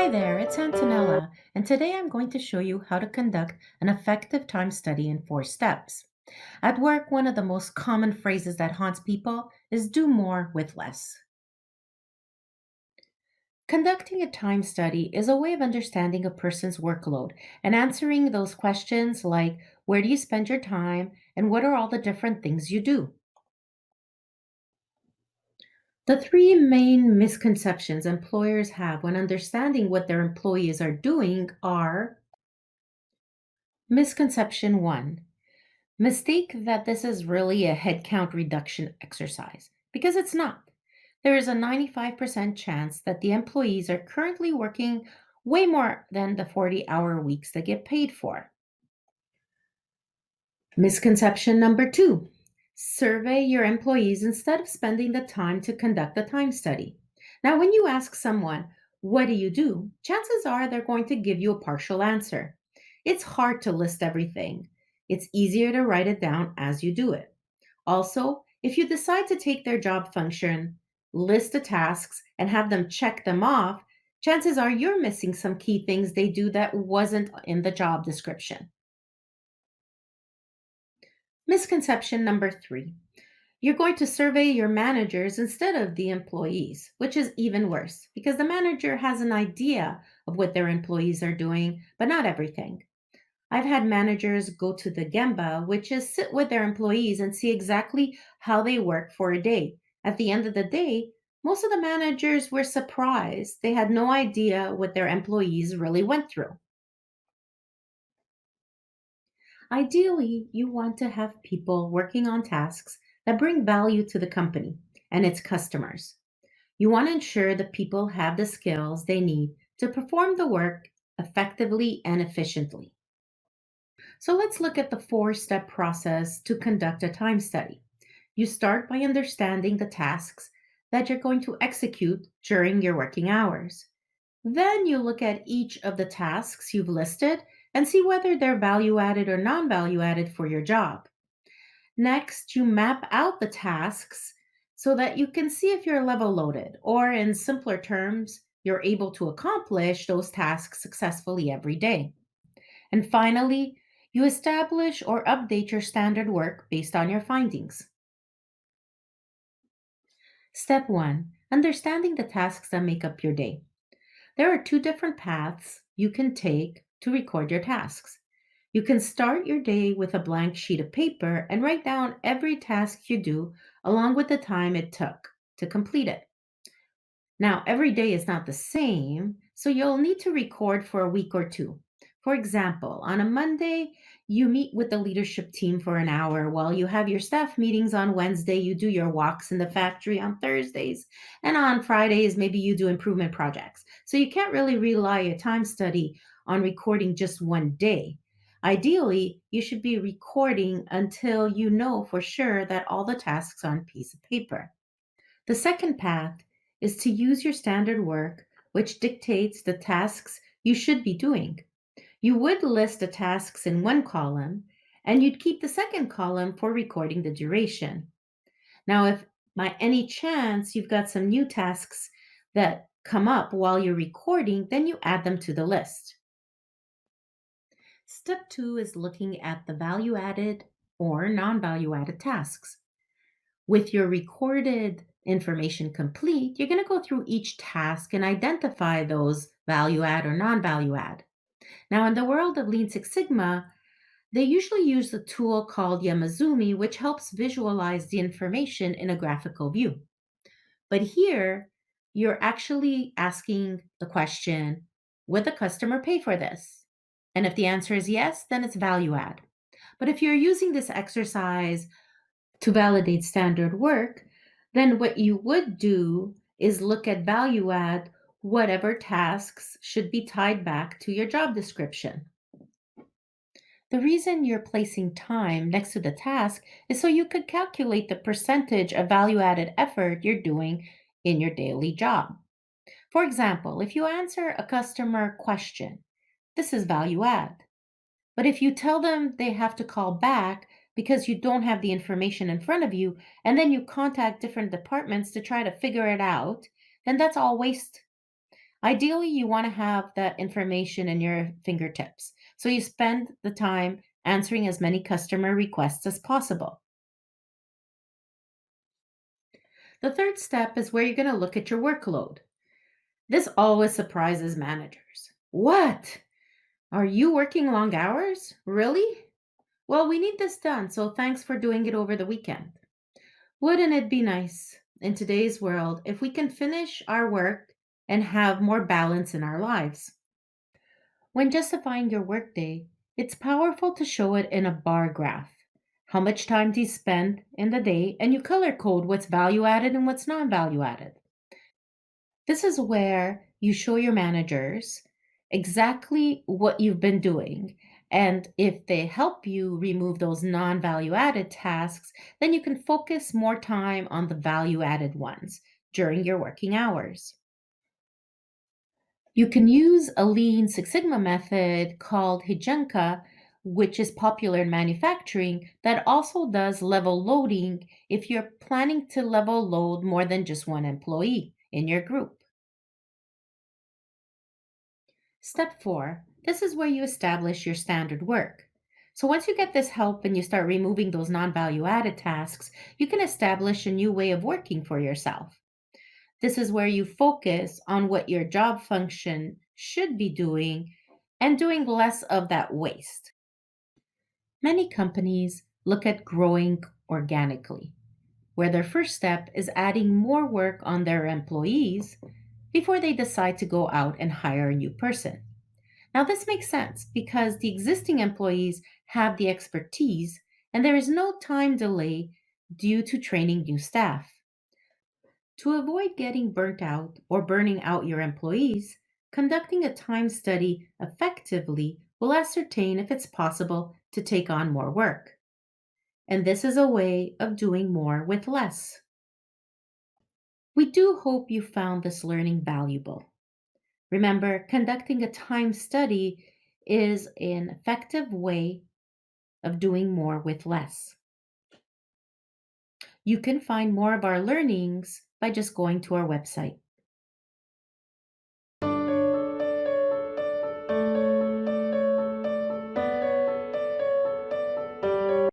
Hi there, it's Antonella, and today I'm going to show you how to conduct an effective time study in 4 steps. At work, one of the most common phrases that haunts people is do more with less. Conducting a time study is a way of understanding a person's workload and answering those questions like where do you spend your time and what are all the different things you do? The three main misconceptions employers have when understanding what their employees are doing are misconception one. Mistake that this is really a headcount reduction exercise because it's not. There is a 95% chance that the employees are currently working way more than the 40-hour weeks they get paid for. Misconception number two, survey your employees instead of spending the time to conduct a time study. Now, when you ask someone, what do you do? Chances are they're going to give you a partial answer. It's hard to list everything. It's easier to write it down as you do it. Also, if you decide to take their job function, list the tasks, and have them check them off, chances are you're missing some key things they do that wasn't in the job description. Misconception number three, you're going to survey your managers instead of the employees, which is even worse because the manager has an idea of what their employees are doing, but not everything. I've had managers go to the Gemba, which is sit with their employees and see exactly how they work for a day. At the end of the day, most of the managers were surprised. They had no idea what their employees really went through. Ideally, you want to have people working on tasks that bring value to the company and its customers. You want to ensure that people have the skills they need to perform the work effectively and efficiently. So let's look at the 4 step process to conduct a time study. You start by understanding the tasks that you're going to execute during your working hours. Then you look at each of the tasks you've listed and see whether they're value added or non value added for your job. Next, you map out the tasks so that you can see if you're level loaded, or in simpler terms, you're able to accomplish those tasks successfully every day. And finally, you establish or update your standard work based on your findings. Step 1, understanding the tasks that make up your day. There are 2 different paths you can take to record your tasks. You can start your day with a blank sheet of paper and write down every task you do along with the time it took to complete it. Now, every day is not the same, so you'll need to record for a week or two. For example, on a Monday, you meet with the leadership team for an hour while you have your staff meetings on Wednesday, you do your walks in the factory on Thursdays, and on Fridays, maybe you do improvement projects. So you can't really rely a time study on recording just one day. Ideally, you should be recording until you know for sure that all the tasks are on a piece of paper. The second path is to use your standard work, which dictates the tasks you should be doing. You would list the tasks in one column, and you'd keep the second column for recording the duration. Now, if by any chance you've got some new tasks that come up while you're recording, then you add them to the list. Step two is looking at the value added or non value added tasks. With your recorded information complete, you're going to go through each task and identify those value add or non value add. Now, in the world of Lean Six Sigma, they usually use a tool called Yamazumi, which helps visualize the information in a graphical view. But here, you're actually asking the question, would the customer pay for this? And if the answer is yes, then it's value add. But if you're using this exercise to validate standard work, then what you would do is look at value add, whatever tasks should be tied back to your job description. The reason you're placing time next to the task is so you could calculate the percentage of value added effort you're doing in your daily job. For example, if you answer a customer question, this is value add. But if you tell them they have to call back because you don't have the information in front of you, and then you contact different departments to try to figure it out, then that's all waste. Ideally, you want to have that information in your fingertips. So you spend the time answering as many customer requests as possible. The third step is where you're going to look at your workload. This always surprises managers. What? Are you working long hours? Really? Well, we need this done, so thanks for doing it over the weekend. Wouldn't it be nice in today's world if we can finish our work and have more balance in our lives? When justifying your workday, it's powerful to show it in a bar graph. How much time do you spend in the day? And you color code what's value added and what's non value added. This is where you show your managers exactly what you've been doing. And if they help you remove those non value added tasks, then you can focus more time on the value added ones during your working hours. You can use a Lean Six Sigma method called Hijenka, which is popular in manufacturing, that also does level loading if you're planning to level load more than just one employee in your group. Step four, this is where you establish your standard work. So once you get this help and you start removing those non value added tasks, you can establish a new way of working for yourself. This is where you focus on what your job function should be doing and doing less of that waste. Many companies look at growing organically, where their first step is adding more work on their employees before they decide to go out and hire a new person. Now, this makes sense because the existing employees have the expertise and there is no time delay due to training new staff. To avoid getting burnt out or burning out your employees, conducting a time study effectively will ascertain if it's possible to take on more work. And this is a way of doing more with less. We do hope you found this learning valuable. Remember, conducting a time study is an effective way of doing more with less. You can find more of our learnings by just going to our website.